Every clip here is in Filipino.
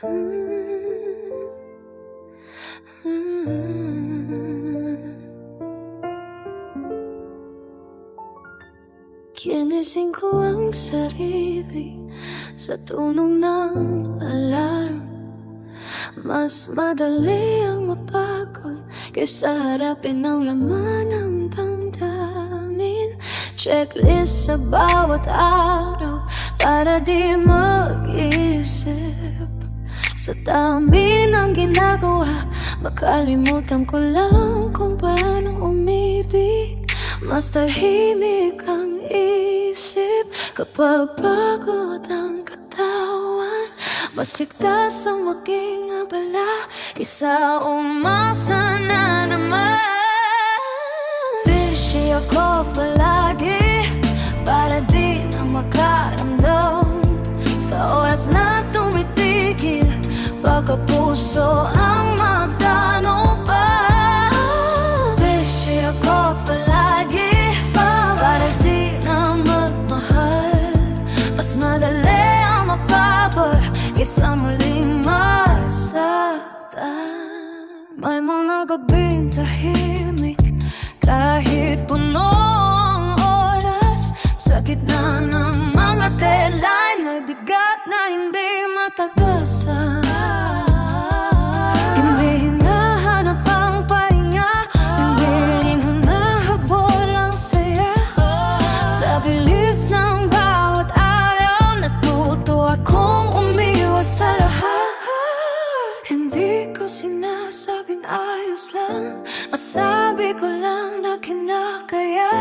Ginising ko ang sarili sa tunog ng alarm. Mas madali ang mapagod kaysa harapin ang laman ng damdamin. Checklist sa bawat araw para di mag-isip. Sa dami ng ginagawa, makalimutan ko lang kung paano umibig. Mas tahimik ang isip kapag pagod ang katawan. Mas ligtas ang maging abala kaysa umasa na naman. Busy ako palagi para di na makaramdam sa oras na tumitigil, baka puso ang magdano pa. Busy ako palagi para di na magmahal. Mas madali ang mapabor kaysa muling masaktan. May mga gabing tahimik kahit puno ang oras. Sa gitna ng mga deadline, may bigat na hindi matagasan. Hindi hinahanap ang pahinga, hindi rin hinahabol ang saya. Sa bilis ng bawat araw, natuto akong umiwas sa lahat. Hindi ko sinasabing ayos lang, masabi ko lang na kinakaya.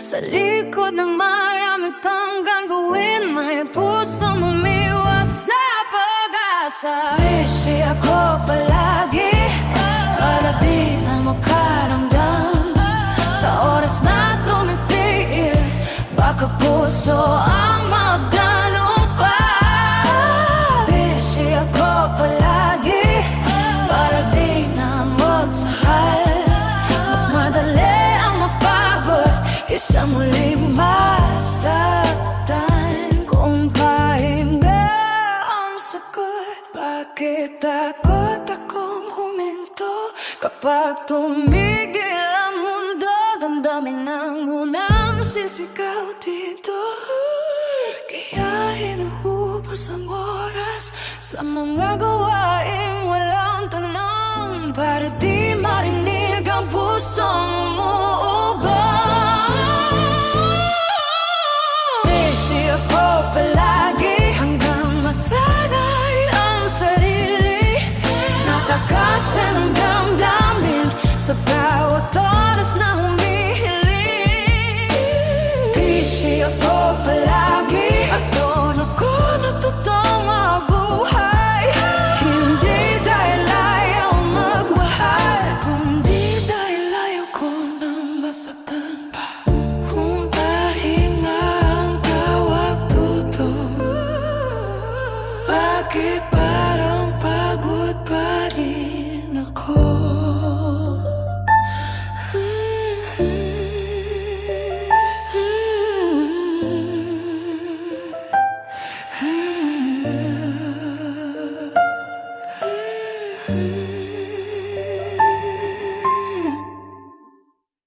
Sa likod ng maraming tanggang gawin, may pusong umiwas sa pag-asa. Busy ako palagi para di na makaramdam sa oras na tumitiil, baka puso ang magdano pa. Busy ako palagi para di na magsahal. Mas madali ang mapagod kaysa muling masaktan. Kung pahinga ang sagot, bakit takot akong huminto? Kapag tumigil ang mundo, damdamin ang unang sisigaw dito. Kaya hinuhubos ang oras sa mga gawaing walang tanong, para di marinig ang pusong umuha.